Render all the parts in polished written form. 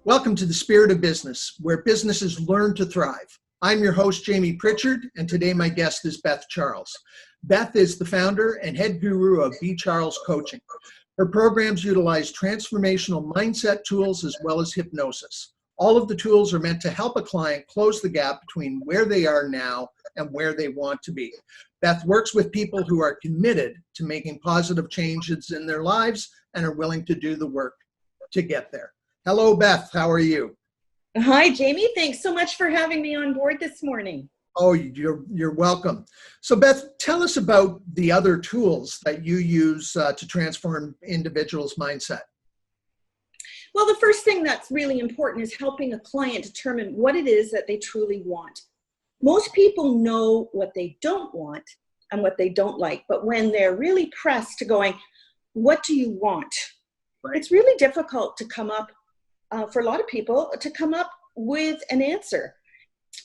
Welcome to the Spirit of Business, where businesses learn to thrive. I'm your host, Jamie Pritchard, and today my guest is Beth Charles. Beth is the founder and head guru of Beth Charles Coaching. Her programs utilize transformational mindset tools as well as hypnosis. All of the tools are meant to help a client close the gap between where they are now and where they want to be. Beth works with people who are committed to making positive changes in their lives and are willing to do the work to get there. Hello, Beth. How are you? Hi, Jamie. Thanks so much for having me on board this morning. Oh, you're welcome. So, Beth, tell us about the other tools that you use to transform individuals' mindset. Well, the first thing that's really important is helping a client determine what it is that they truly want. Most people know what they don't want and what they don't like, but when they're really pressed to going, what do you want? Right. It's really difficult to come up, for a lot of people, to come up with an answer.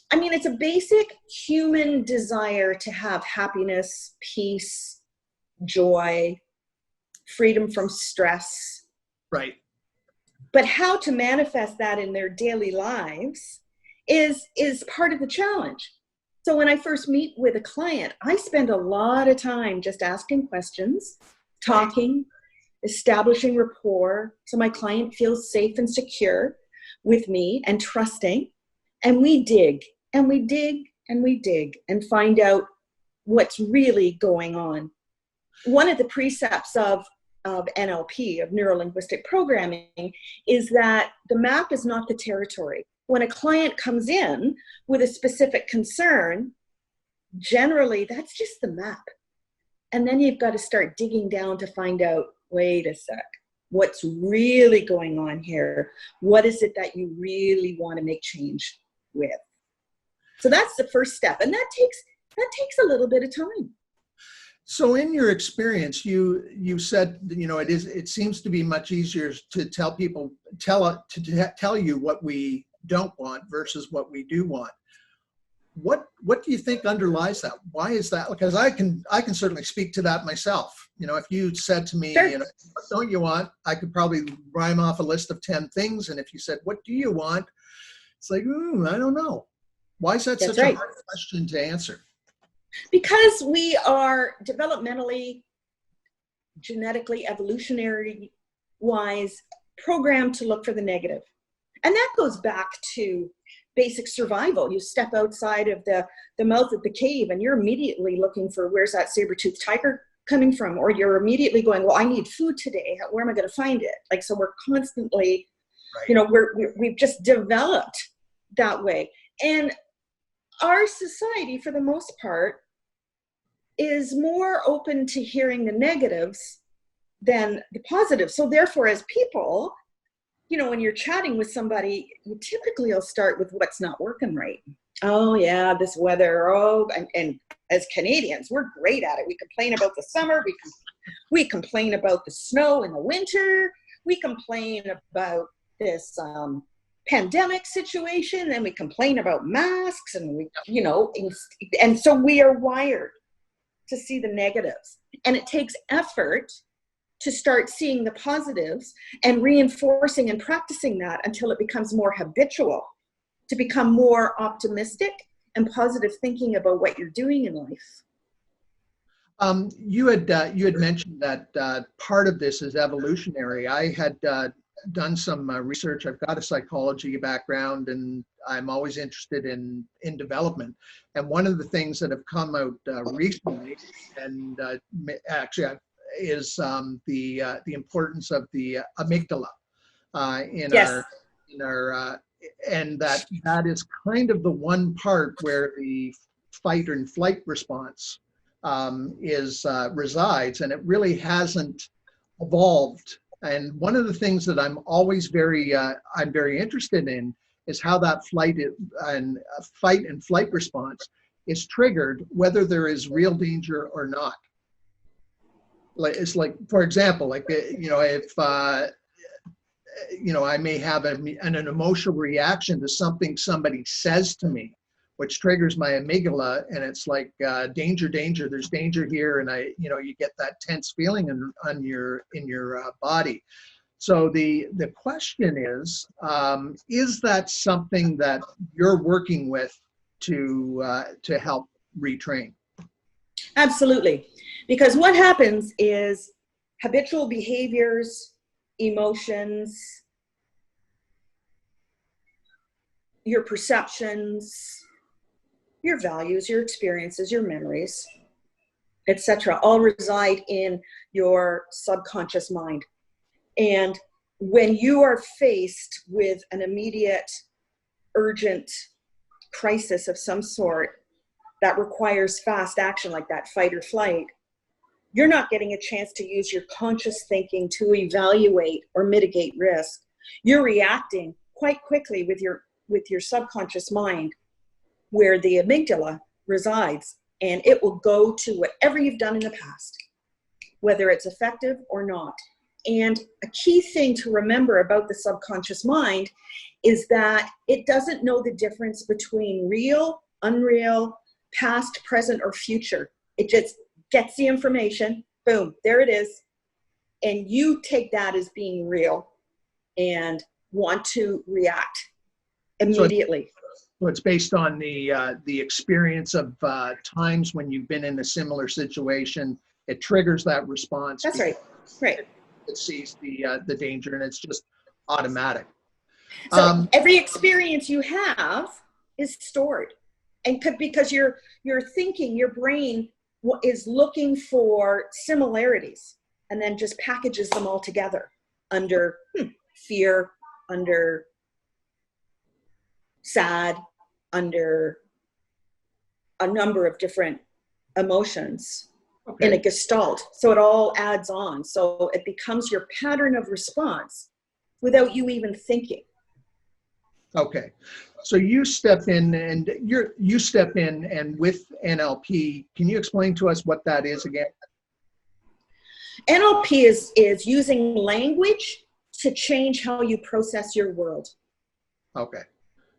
I mean, it's a basic human desire to have happiness, peace, joy, freedom from stress. Right. But how to manifest that in their daily lives is part of the challenge. So when I first meet with a client, I spend a lot of time just asking questions, talking, establishing rapport so my client feels safe and secure with me and trusting. And we dig and we dig and we dig and find out what's really going on. One of the precepts of NLP, of neuro-linguistic programming, is that the map is not the territory. When a client comes in with a specific concern, generally that's just the map. And then you've got to start digging down to find out, wait a sec, what's really going on here? What is it that you really want to make change with? So that's the first step. And that takes a little bit of time. So in your experience, you said, it seems to be much easier to tell people, tell you what we don't want versus what we do want. What do you think underlies that? Why is that? Because I can certainly speak to that myself. If you said to me, sure, what don't you want? I could probably rhyme off a list of 10 things. And if you said, what do you want? It's like, I don't know. Why is that such a hard question to answer? Because we are developmentally, genetically, evolutionary-wise programmed to look for the negative. And that goes back to basic survival. You step outside of the mouth of the cave and you're immediately looking for, where's that saber-toothed tiger coming from? Or you're immediately going, well, I need food today. Where am I going to find it? Like, so we're constantly, we've just developed that way. And our society, for the most part, is more open to hearing the negatives than the positives. So therefore, as people, when you're chatting with somebody, you typically will start with what's not working right. Oh yeah, this weather. Oh, and as Canadians, we're great at it. We complain about the summer. We complain about the snow in the winter. We complain about this pandemic situation, and we complain about masks, and and so we are wired to see the negatives. And it takes effort to start seeing the positives and reinforcing and practicing that until it becomes more habitual, to become more optimistic and positive thinking about what you're doing in life. You had mentioned that part of this is evolutionary. I had done some research. I've got a psychology background, and I'm always interested in development. And one of the things that have come out recently, and actually is the importance of the amygdala in our and that is kind of the one part where the fight and flight response resides, and it really hasn't evolved. And one of the things that I'm always very interested in is how that fight and flight response is triggered, whether there is real danger or not. It's like, for example, if I may have an emotional reaction to something somebody says to me, which triggers my amygdala, and it's like danger, there's danger here, and you get that tense feeling in your body. So the question is that something that you're working with to help retrain? Absolutely. Because what happens is habitual behaviors, emotions, your perceptions, your values, your experiences, your memories, etc., all reside in your subconscious mind. And when you are faced with an immediate, urgent crisis of some sort that requires fast action, like that fight or flight, you're not getting a chance to use your conscious thinking to evaluate or mitigate risk. You're reacting quite quickly with your subconscious mind, where the amygdala resides, and it will go to whatever you've done in the past, whether it's effective or not. And a key thing to remember about the subconscious mind is that it doesn't know the difference between real, unreal, past, present, or future. It just gets the information, boom, there it is, and you take that as being real and want to react immediately. So it's based on the experience of times when you've been in a similar situation. It triggers that response. That's right. Right. It sees the danger, and it's just automatic. So every experience you have is stored, and because you're thinking, your brain is looking for similarities, and then just packages them all together under fear, under sad, under a number of different emotions. Okay. In a gestalt. So it all adds on. So it becomes your pattern of response without you even thinking. Okay. So you step in and with NLP, can you explain to us what that is again? NLP is using language to change how you process your world. Okay.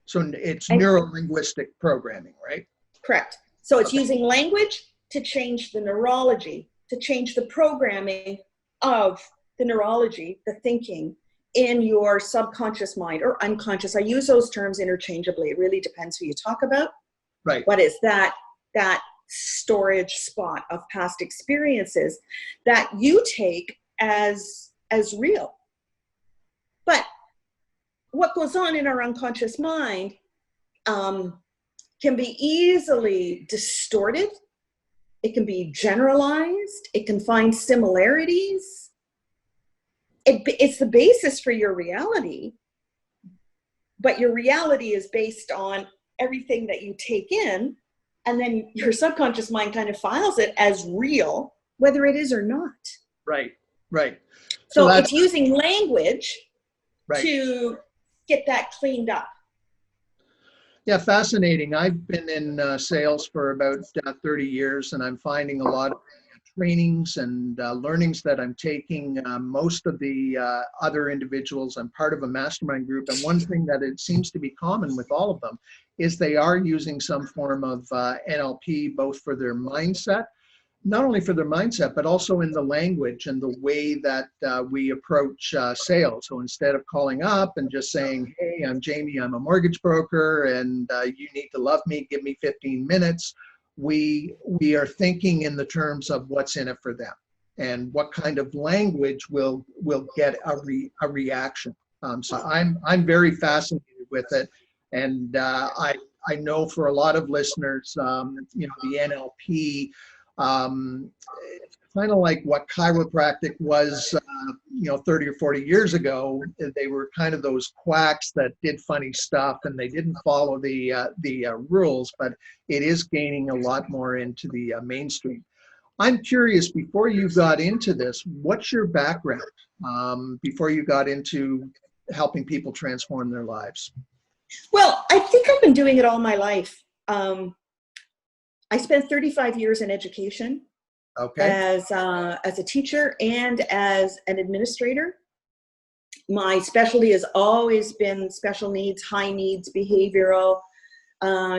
So it's neuro-linguistic programming, right? Correct. So it's using language to change the neurology, to change the programming of the neurology, the thinking in your subconscious mind or unconscious. I use those terms interchangeably. It really depends who you talk about. Right. What is that storage spot of past experiences that you take as real? But what goes on in our unconscious mind can be easily distorted. It can be generalized. It can find similarities. It's the basis for your reality, but your reality is based on everything that you take in, and then your subconscious mind kind of files it as real, whether it is or not. Right, right. So it's using language right. to get that cleaned up. Yeah, fascinating. I've been in sales for about 30 years, and I'm finding a lot of trainings and learnings that I'm taking. Most of the other individuals, I'm part of a mastermind group, and one thing that it seems to be common with all of them is they are using some form of NLP, both for their mindset, not only for their mindset, but also in the language and the way that we approach sales. So instead of calling up and just saying, hey, I'm Jamie, I'm a mortgage broker, and you need to love me, give me 15 minutes, we are thinking in the terms of what's in it for them and what kind of language will get a reaction. So I'm very fascinated with it. And I know for a lot of listeners, the NLP, it's kind of like what chiropractic was, 30 or 40 years ago. They were kind of those quacks that did funny stuff, and they didn't follow the rules, but it is gaining a lot more into the mainstream. I'm curious, before you got into this, what's your background before you got into helping people transform their lives? Well, I think I've been doing it all my life. I spent 35 years in education. Okay. As a teacher and as an administrator. My specialty has always been special needs, high needs, behavioral,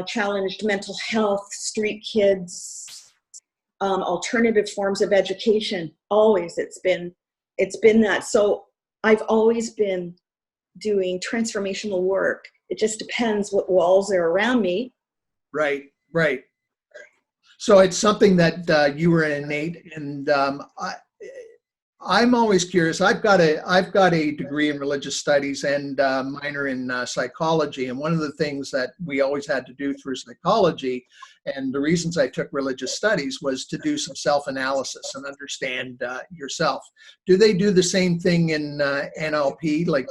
challenged mental health, street kids, alternative forms of education. Always, it's been that. So I've always been doing transformational work. It just depends what walls are around me. Right, right. So it's something that you were innate, and I'm always curious. I've got a degree in religious studies and minor in psychology. And one of the things that we always had to do through psychology, and the reasons I took religious studies, was to do some self-analysis and understand yourself. Do they do the same thing in NLP? Like,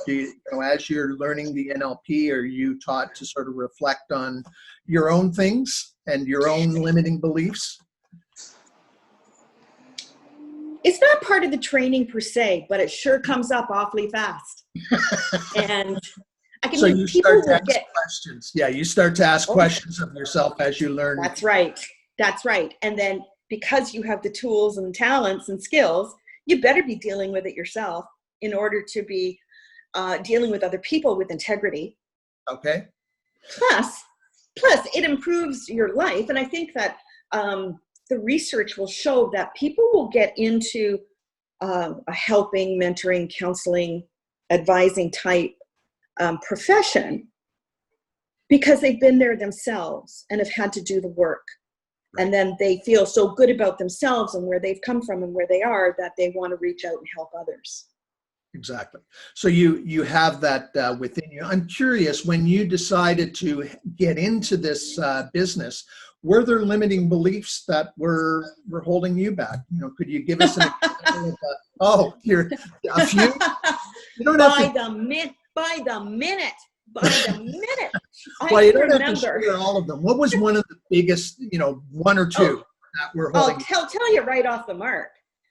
as you're learning the NLP, are you taught to sort of reflect on your own things and your own limiting beliefs? It's not part of the training per se, but it sure comes up awfully fast. And I can So you people start to will ask get questions. Yeah, you start to ask questions of yourself as you learn. That's right. That's right. And then because you have the tools and talents and skills, you better be dealing with it yourself in order to be dealing with other people with integrity. Okay. Plus, it improves your life. And I think that the research will show that people will get into a helping, mentoring, counseling, advising type profession because they've been there themselves and have had to do the work. Right. And then they feel so good about themselves and where they've come from and where they are that they want to reach out and help others. Exactly. So you have that within you. I'm curious, when you decided to get into this business, were there limiting beliefs that were holding you back? Could you give us an example of that? Oh, you're a few. You don't have by the minute. Well, you don't have to share all of them. What was one of the biggest, one or two that were holding? I'll tell you right off the mark.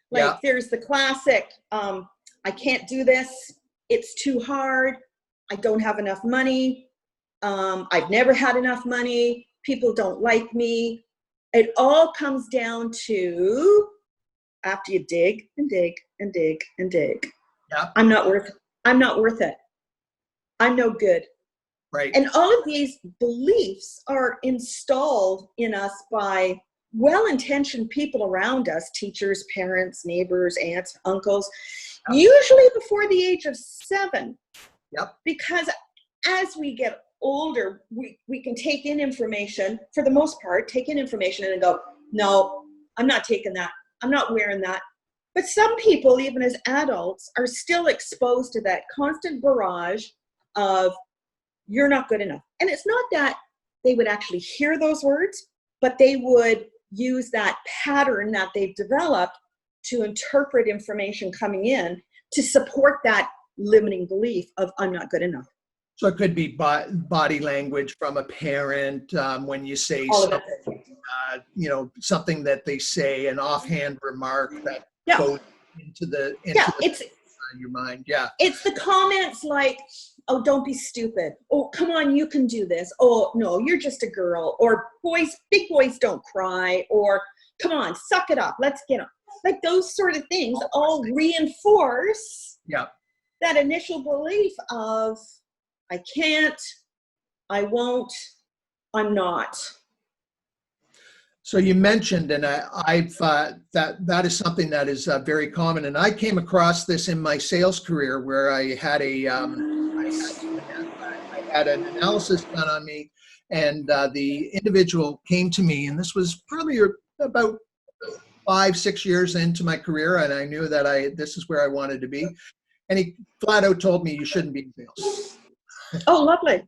Like there's the classic, I can't do this. It's too hard. I don't have enough money. I've never had enough money. People don't like me. It all comes down to, after you dig and dig and dig and dig, I'm not worth it. I'm no good. Right. And all of these beliefs are installed in us by well-intentioned people around us, teachers, parents, neighbors, aunts, uncles, usually before the age of 7. Yep. Because as we get older, we can take in information, for the most part, take in information and go, no, I'm not taking that. I'm not wearing that. But some people, even as adults, are still exposed to that constant barrage of, you're not good enough. And it's not that they would actually hear those words, but they would use that pattern that they've developed to interpret information coming in to support that limiting belief of, I'm not good enough. So it could be body language from a parent when you say something, something that they say, an offhand remark that goes into your mind. Yeah. It's the comments like, oh, don't be stupid. Oh, come on, you can do this. Oh, no, you're just a girl. Or big boys don't cry. Or come on, suck it up. Let's get on. Like those sort of things all reinforce that initial belief of, I can't, I won't, I'm not. So you mentioned, and I've that is something that is very common, and I came across this in my sales career where I had I had an analysis done on me, and the individual came to me, and this was probably about 5-6 years into my career, and I knew that this is where I wanted to be, and he flat out told me, you shouldn't be in sales. Oh, lovely.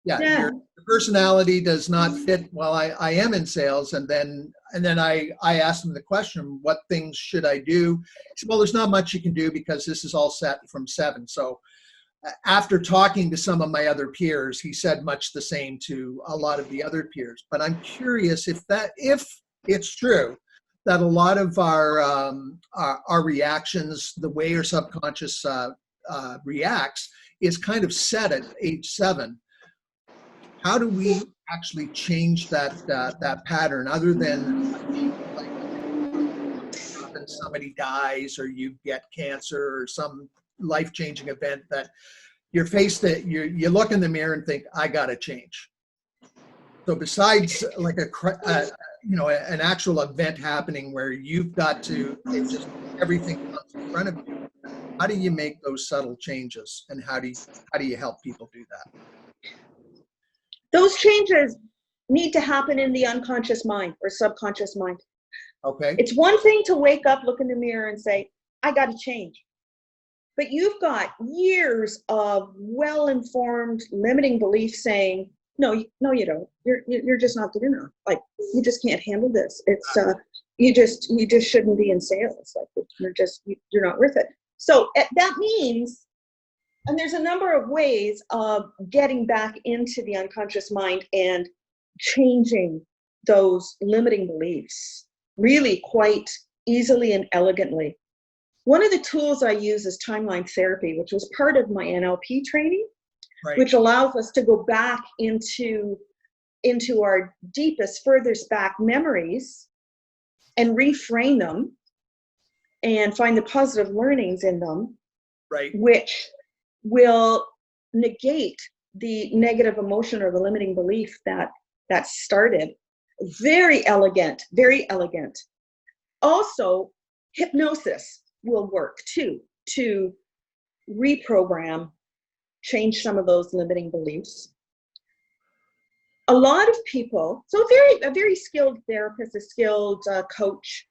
Yeah. Your personality does not fit. Well, I am in sales. And then I asked him the question, what things should I do? He said, well, there's not much you can do because this is all set from 7. So after talking to some of my other peers, he said much the same to a lot of the other peers. But I'm curious if it's true that a lot of our reactions, the way our subconscious reacts, is kind of set at age 7. How do we actually change that pattern, other than like somebody dies or you get cancer or some life-changing event that you're faced that you look in the mirror and think, I got to change? So besides like an actual event happening where you've got to, everything comes in front of you, How do you make those subtle changes, and how do you help people do that? Those changes need to happen in the unconscious mind or subconscious mind. Okay. It's one thing to wake up, look in the mirror and say, I got to change. But you've got years of well-informed limiting beliefs saying, no, you don't. You're just not good enough. Like, you just can't handle this. It's you just shouldn't be in sales. Like, you're not worth it. So that means, and there's a number of ways of getting back into the unconscious mind and changing those limiting beliefs really quite easily and elegantly. One of the tools I use is timeline therapy, which was part of my NLP training, Right. which allows us to go back into our deepest, furthest back memories and reframe them and find the positive learnings in them, Right. which will negate the negative emotion or the limiting belief that started. Very elegant, very elegant. Also, hypnosis will work too, to reprogram, change some of those limiting beliefs. A lot of people, so a very skilled therapist, a skilled coach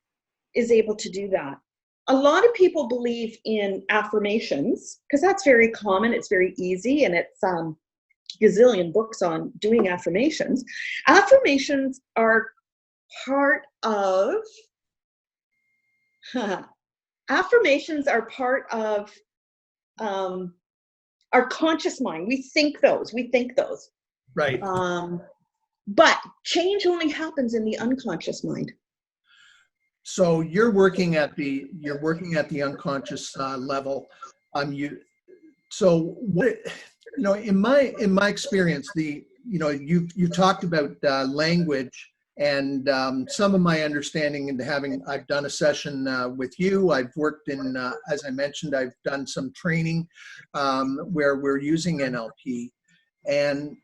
is able to do that. A lot of people believe in affirmations because that's very common, it's very easy, and it's gazillion books on doing affirmations. Affirmations are part of our conscious mind. We think those. Right. But change only happens in the unconscious mind. So you're working at the unconscious level. So what, in my experience, you talked about language, and some of my understanding into I've done a session with you. I've worked in, as I mentioned, I've done some training where we're using NLP. And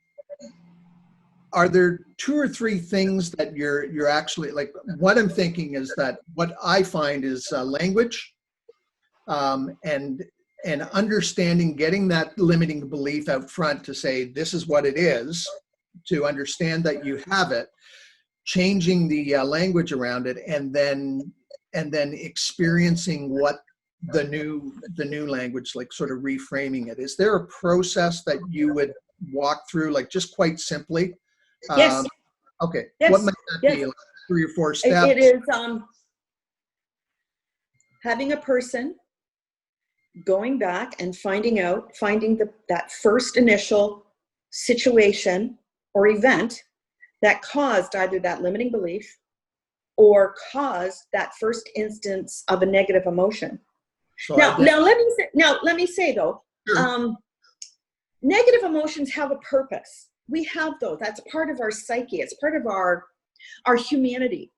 are there 2 or 3 things that you're actually, like, what I'm thinking is that what I find is language, and understanding, getting that limiting belief out front to say, this is what it is, to understand that you have it, changing the language around it, and then experiencing what the new language, like, sort of reframing it. Is there a process that you would walk through, like, just quite simply? Yes. Okay. Yes. What might that be? Yes. Like 3 or 4 steps? It is having a person going back and finding that first initial situation or event that caused either that limiting belief or caused that first instance of a negative emotion. So now let me say though, Sure. Negative emotions have a purpose. We have those. That's part of our psyche. It's part of our humanity.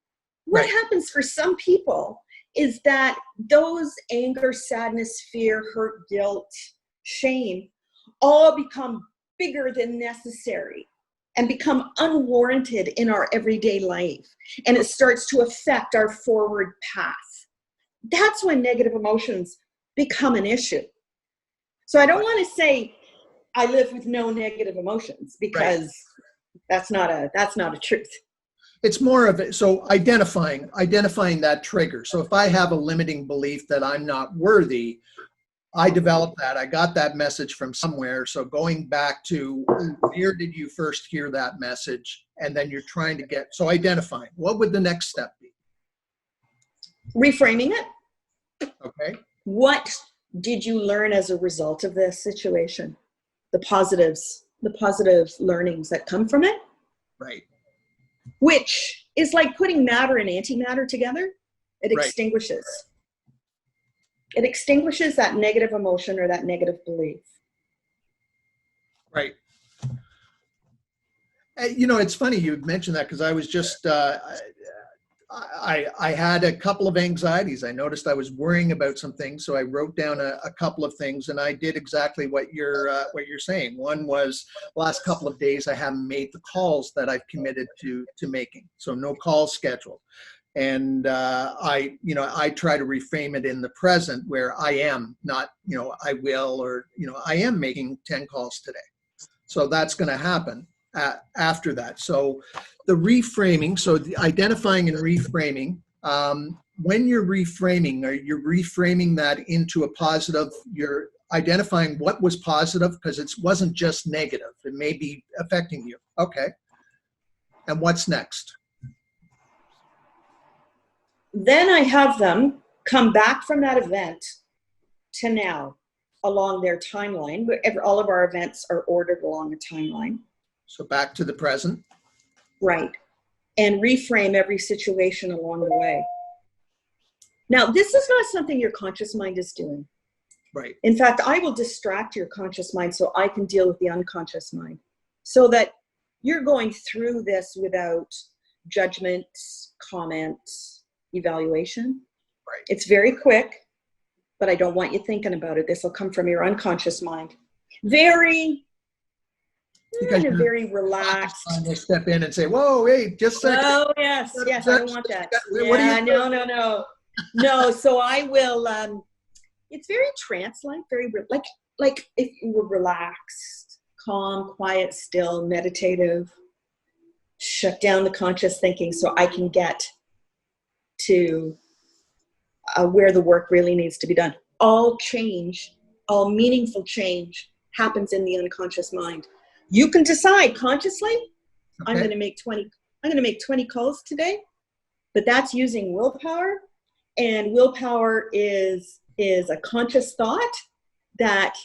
What Right. happens for some people is that those anger, sadness, fear, hurt, guilt, shame all become bigger than necessary and become unwarranted in our everyday life. And it starts to affect our forward path. That's when negative emotions become an issue. So I don't want to say I live with no negative emotions, because that's not a truth. It's more of it. So identifying that trigger. So if I have a limiting belief that I'm not worthy, I developed that. I got that message from somewhere. So going back to, where did you first hear that message? And then you're trying to identifying. What would the next step be? Reframing it. Okay. What did you learn as a result of this situation? The positive learnings that come from it. Right. Which is like putting matter and antimatter together. It extinguishes. It extinguishes that negative emotion or that negative belief. Right. It's funny you mentioned that, because I was just, I had a couple of anxieties. I noticed I was worrying about some things, so I wrote down a couple of things, and I did exactly what you're saying. One was, the last couple of days I haven't made the calls that I've committed to making, so no calls scheduled. And I try to reframe it in the present where I am, not, I will, or, I am making 10 calls today. So that's going to happen after that. So the reframing, so the identifying and reframing, when you're reframing, or you're reframing that into a positive, you're identifying what was positive, because it wasn't just negative. It may be affecting you. Okay. And what's next? Then I have them come back from that event to now along their timeline. All of our events are ordered along a timeline. So back to the present. Right. And reframe every situation along the way. Now, this is not something your conscious mind is doing. Right. In fact, I will distract your conscious mind so I can deal with the unconscious mind, so that you're going through this without judgment, comment, evaluation. Right. It's very quick, but I don't want you thinking about it. This will come from your unconscious mind. Very relaxed. We'll step in and say, whoa, hey, just a second. Oh, yes, I don't want that. No, so I will, it's very trance-like, very, like if you were relaxed, calm, quiet, still, meditative, shut down the conscious thinking so I can get to where the work really needs to be done. All change, all meaningful change happens in the unconscious mind. You can decide consciously, okay, I'm going to make 20 calls today, but that's using willpower, and willpower is a conscious thought that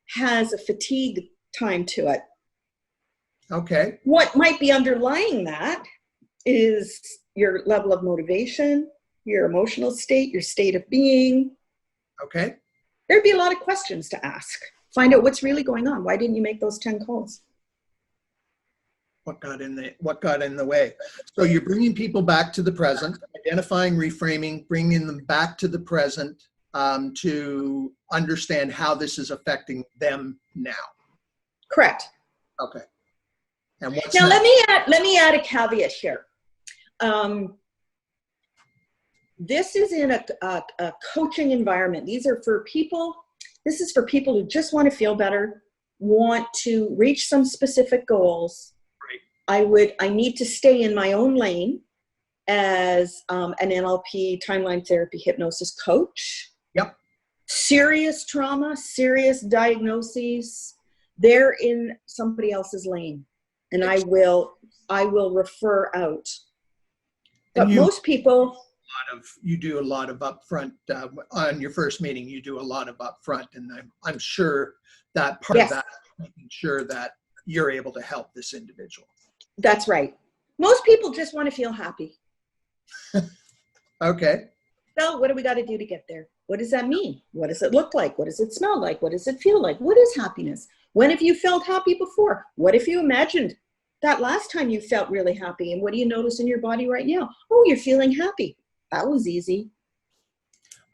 has a fatigue time to it. Okay. What might be underlying that is your level of motivation, your emotional state, your state of being. Okay. There'd be a lot of questions to ask. Find out what's really going on. Why didn't you make those 10 calls? What got in the way? So you're bringing people back to the present, identifying, reframing, bringing them back to the present to understand how this is affecting them now. Correct. Okay. And what's now? next? Let me add a caveat here. This is in a coaching environment. This is for people who just want to feel better, want to reach some specific goals. Right. I need to stay in my own lane as an NLP timeline therapy hypnosis coach. Yep. Serious trauma, serious diagnoses, they're in somebody else's lane. And I will refer out. But most people, you do a lot of upfront on your first meeting. You do a lot of upfront, and I'm sure that part of that is making sure that you're able to help this individual. That's right. Most people just want to feel happy. Okay. So what do we got to do to get there? What does that mean? What does it look like? What does it smell like? What does it feel like? What is happiness? When have you felt happy before? What if you imagined that last time you felt really happy? And what do you notice in your body right now? Oh, you're feeling happy. That was easy.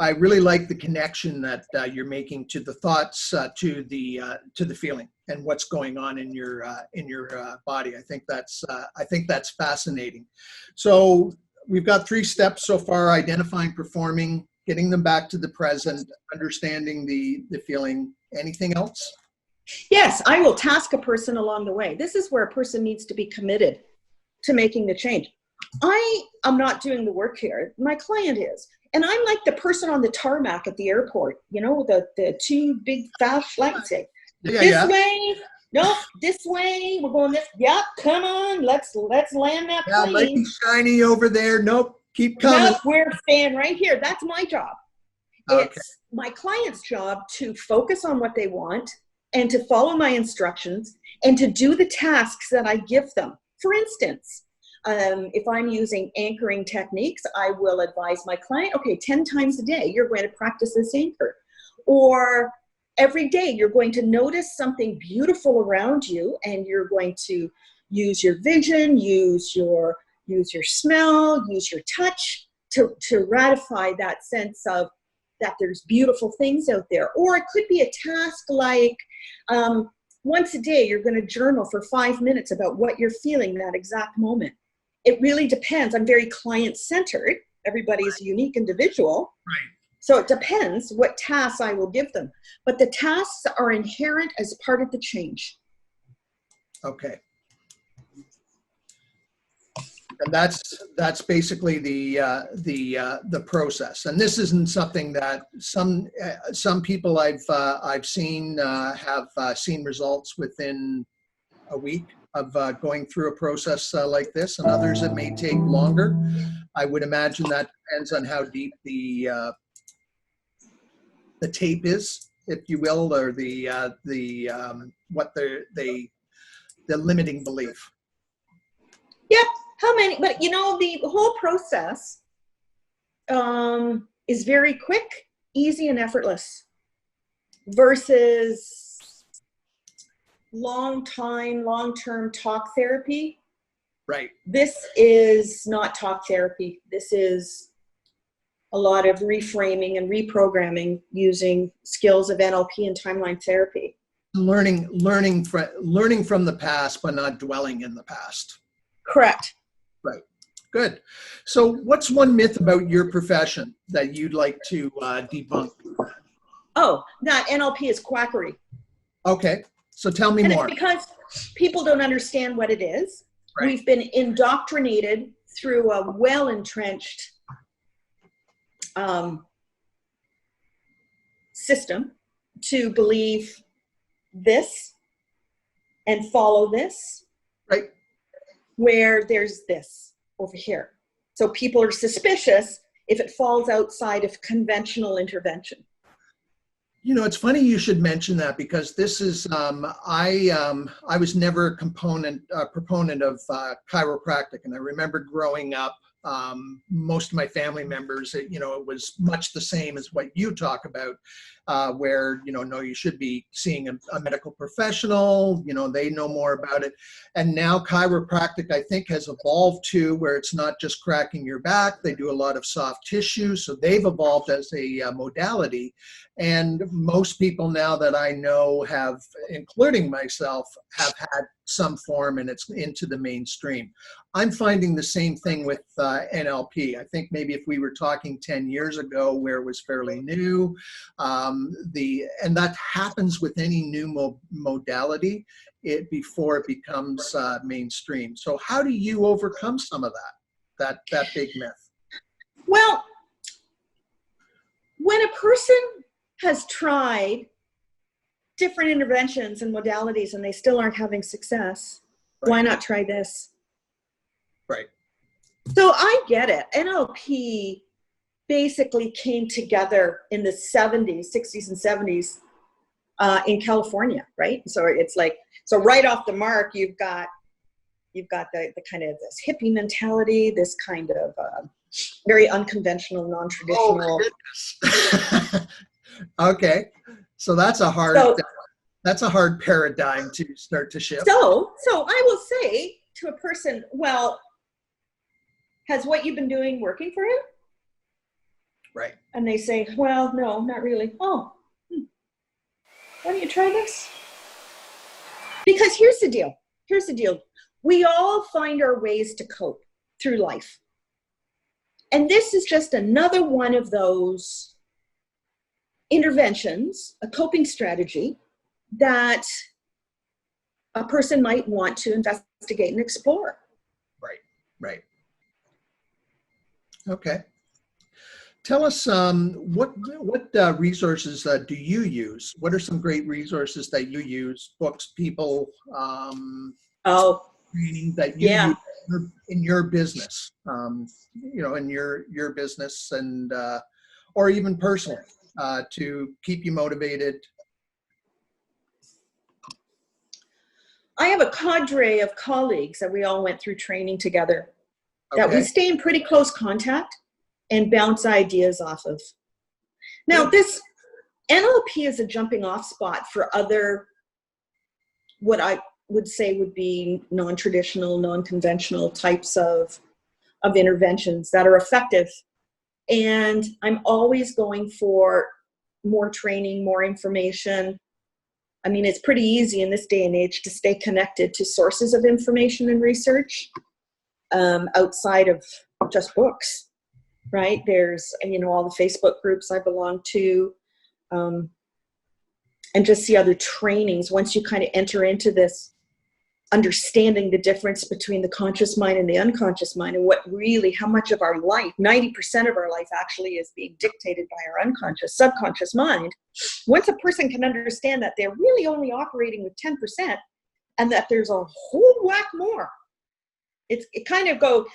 I really like the connection that you're making to the thoughts, to the feeling, and what's going on in your body. I think that's fascinating. So we've got 3 steps so far: identifying, performing, getting them back to the present, understanding the feeling. Anything else? Yes, I will task a person along the way. This is where a person needs to be committed to making the change. I am not doing the work here. My client is. And I'm like the person on the tarmac at the airport, the 2 big fast lights say, way, no, this way, we're going this, yep, come on, let's land that plane. Might be shiny over there, nope, keep coming. Nope, we're staying right here. That's my job. Okay. It's my client's job to focus on what they want and to follow my instructions and to do the tasks that I give them. For instance, if I'm using anchoring techniques, I will advise my client, okay, 10 times a day, you're going to practice this anchor. Or every day, you're going to notice something beautiful around you, and you're going to use your vision, use your smell, use your touch to ratify that sense of that there's beautiful things out there. Or it could be a task like, once a day, you're going to journal for 5 minutes about what you're feeling that exact moment. It really depends. I'm very client-centered, Everybody's a unique individual. Right. So it depends what tasks I will give them. But the tasks are inherent as part of the change. Okay. And that's basically the process. And this isn't something that some people I've seen have seen results within a week of going through a process like this, and others it may take longer. I would imagine that depends on how deep the tape is, if you will, or what the limiting belief. Yep. How many? But you know, the whole process is very quick, easy, and effortless versus long-term talk therapy. Right. This is not talk therapy. This is a lot of reframing and reprogramming using skills of NLP and timeline therapy. Learning from the past, but not dwelling in the past. Correct. Right. Good. So what's one myth about your profession that you'd like to debunk? Oh, that NLP is quackery. Okay. So tell me more. It's because people don't understand what it is. Right. We've been indoctrinated through a well-entrenched system to believe this and follow this. Right. Where there's this over here. So people are suspicious if it falls outside of conventional intervention. You know, it's funny you should mention that, because this is, I was never a proponent of chiropractic. And I remember growing up, most of my family members, it was much the same as what you talk about, where, no, you should be seeing a medical professional, they know more about it. And now chiropractic, I think, has evolved to where it's not just cracking your back. They do a lot of soft tissue. So they've evolved as a modality. And most people now that I know have, including myself, have had some form, and it's into the mainstream. I'm finding the same thing with NLP. I think maybe if we were talking 10 years ago where it was fairly new, and that happens with any new modality before it becomes mainstream. So how do you overcome some of that big myth? Well, when a person has tried different interventions and modalities and they still aren't having success, right, why not try this? Right. So I get it. NLP basically came together in the 60s and 70s in California, right? So it's like, so right off the mark, you've got the kind of this hippie mentality, this kind of very unconventional, non-traditional. Oh, okay, so that's a hard paradigm to start to shift. So I will say to a person, well, has what you've been doing working for you? Right. And they say, well, no, not really. Oh, why don't you try this? Because here's the deal. We all find our ways to cope through life. And this is just another one of those interventions, a coping strategy that a person might want to investigate and explore. Right. Okay. Tell us what resources do you use? What are some great resources that you use? Books, people, training that you use in your business, in your business, and or even personally, to keep you motivated? I have a cadre of colleagues that we all went through training together, that we stay in pretty close contact and bounce ideas off of. Now, this NLP is a jumping off spot for other, what I would say would be non-traditional, non-conventional types of interventions that are effective. And I'm always going for more training, more information. I mean, it's pretty easy in this day and age to stay connected to sources of information and research outside of just books. right? There's, all the Facebook groups I belong to, and just the other trainings. Once you kind of enter into this, understanding the difference between the conscious mind and the unconscious mind, and how much of our life, 90% of our life actually is being dictated by our unconscious, subconscious mind. Once a person can understand that they're really only operating with 10% and that there's a whole whack more, you kind of go,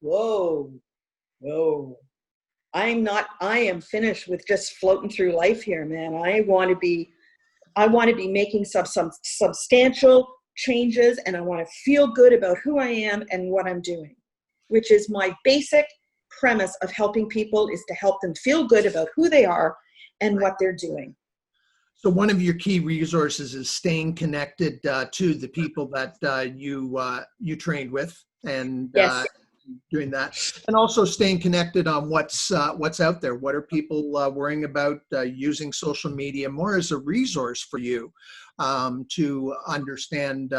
whoa, I am finished with just floating through life here, man. I want to be making some substantial changes, and I want to feel good about who I am and what I'm doing, which is my basic premise of helping people, is to help them feel good about who they are and what they're doing. So one of your key resources is staying connected to the people that you trained with, and Yes. doing that, and also staying connected on what's out there. What are people worrying about, using social media more as a resource for you to understand.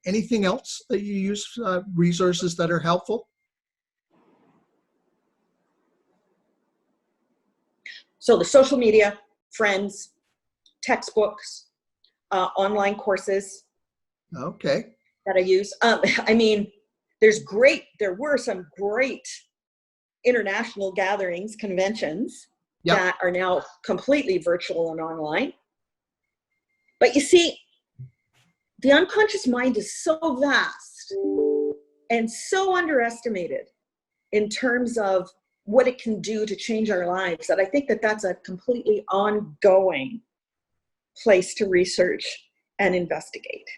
Anything else that you use, resources that are helpful? So the social media, friends, textbooks, online courses. Okay. That I use. There were some great international gatherings, conventions, Yep. that are now completely virtual and online. But you see, the unconscious mind is so vast and so underestimated in terms of what it can do to change our lives, that I think that that's a completely ongoing place to research and investigate.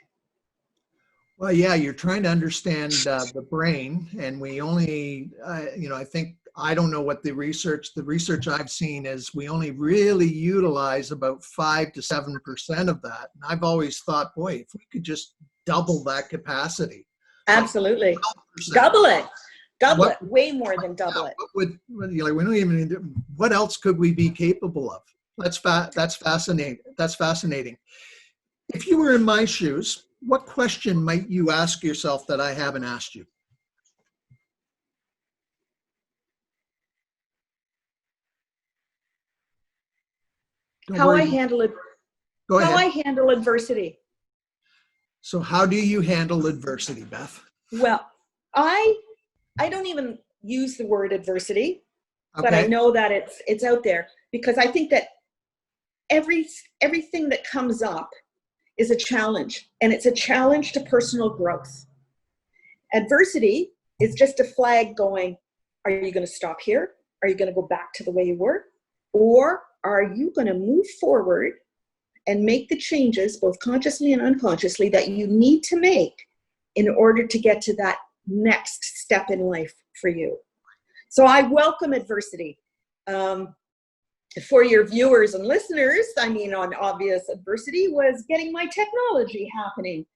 Well, yeah, you're trying to understand the brain, and we only, I think, I don't know what the research I've seen is, we only really utilize about 5 to 7% of that. And I've always thought, boy, if we could just double that capacity. Absolutely. 12%. Double it, way more than double it. We don't even, what else could we be capable of? That's fascinating. That's fascinating. If you were in my shoes, what question might you ask yourself that I haven't asked you? How I handle it. Go ahead. How I handle adversity. So how do you handle adversity, Beth? Well, I don't even use the word adversity, Okay. but I know that it's out there, because I think that everything that comes up is a challenge, and it's a challenge to personal growth. Adversity is just a flag going, are you going to stop here? Are you going to go back to the way you were? Or are you going to move forward and make the changes, both consciously and unconsciously, that you need to make in order to get to that next step in life for you? So I welcome adversity. For your viewers and listeners, on obvious adversity was getting my technology happening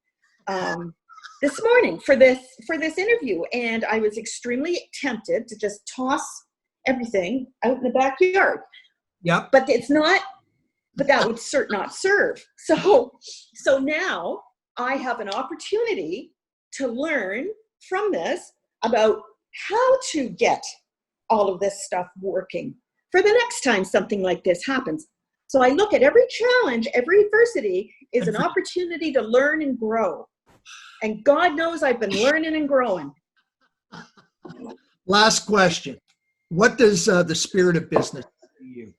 this morning for this interview, and I was extremely tempted to just toss everything out in the backyard. Yep. But that would not serve. So now I have an opportunity to learn from this about how to get all of this stuff working for the next time something like this happens. So I look at every challenge, every adversity is an opportunity to learn and grow. And God knows I've been learning and growing. Last question. What does the spirit of business mean to you?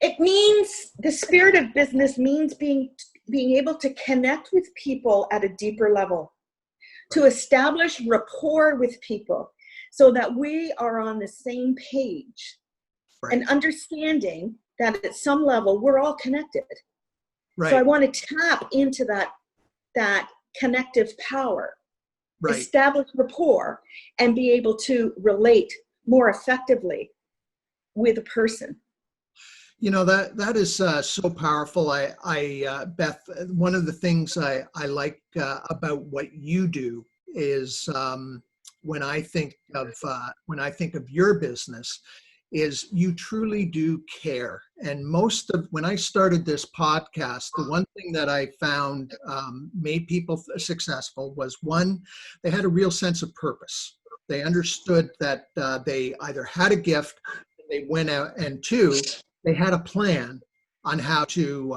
It means, the spirit of business means being able to connect with people at a deeper level, to establish rapport with people so that we are on the same page, right, and understanding that at some level we're all connected. Right. So I want to tap into that connective power, right, establish rapport, and be able to relate more effectively with a person. That is so powerful. Beth, one of the things I like about what you do is when I think of your business, is you truly do care. And when I started this podcast, the one thing that I found made people successful was, one, they had a real sense of purpose. They understood that they either had a gift, they went out, and two, they had a plan on how to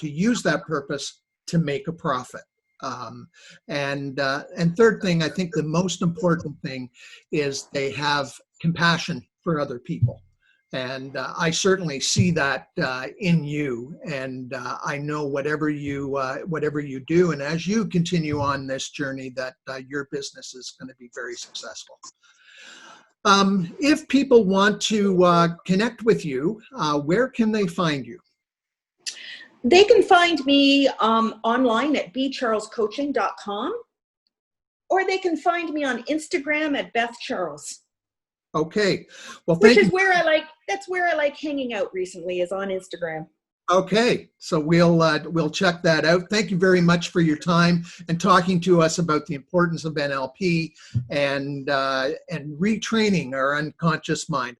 use that purpose to make a profit. And third thing, I think the most important thing is they have compassion for other people. And I certainly see that in you, and I know whatever you do, and as you continue on this journey, that your business is going to be very successful. If people want to connect with you, where can they find you? They can find me online at bcharlescoaching.com, or they can find me on Instagram at Beth Charles. Okay. Well, which is where that's where I like hanging out recently, is on Instagram. Okay. So we'll check that out. Thank you very much for your time and talking to us about the importance of NLP and retraining our unconscious mind.